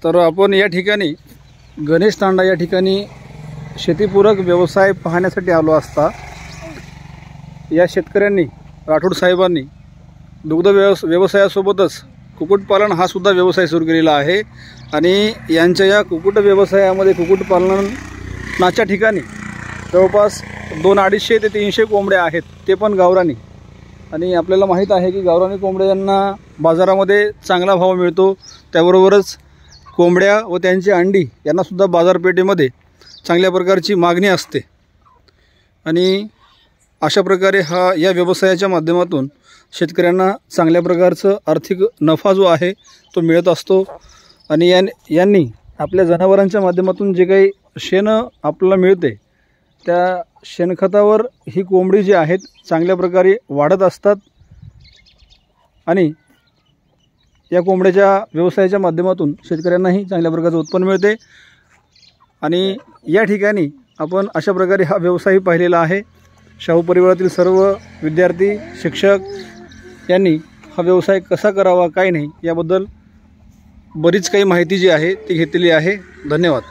तर आपण या ठिकाणी गणेश तांडा या ठिकाणी शेतीपूरक व्यवसाय पाहण्यासाठी आलो असता या शेतकऱ्यांनी राठोड साहेबांनी दुग्ध व्यवसायासोबतच कुक्कुटपालन हा सुद्धा व्यवसाय सुरू केलेला आहे। आणि यांच्या या कुक्कुट व्यवसायामध्ये कुक्कुटपालनाच्या ठिकाणी जवळपास 250 ते 300 कोंबड्या आहेत, ते पण गावरानी। आणि आपल्याला माहीत आहे की गावरानी कोंबड्यांना बाजारामध्ये चांगला भाव मिळतो, त्याबरोबरच कोंबड्या व त्यांची अंडी यांनासुद्धा बाजारपेठेमध्ये चांगल्या प्रकारची मागणी असते। आणि अशा प्रकारे या व्यवसायाच्या माध्यमातून शेतकऱ्यांना चांगल्या प्रकारचं आर्थिक नफा जो आहे तो मिळत असतो। आणि यांनी आपल्या जनावरांच्या माध्यमातून जे काही शेण आपल्याला मिळते त्या शेणखतावर ही कोंबडी जी आहेत चांगल्या प्रकारे वाढत असतात। आणि या कोंबड्याच्या व्यवसायाच्या माध्यमातून शेतकऱ्यांनाही चांगल्या प्रकारचं उत्पन्न मिळते। आणि या ठिकाणी आपण अशा प्रकारे हा व्यवसाय पाहिलेला आहे। शाहू परिवारातील सर्व विद्यार्थी, शिक्षक यांनी हा व्यवसाय कसा करावा काय नाही याबद्दल बरीच काही माहिती जी आहे ती घेतलेली आहे। धन्यवाद।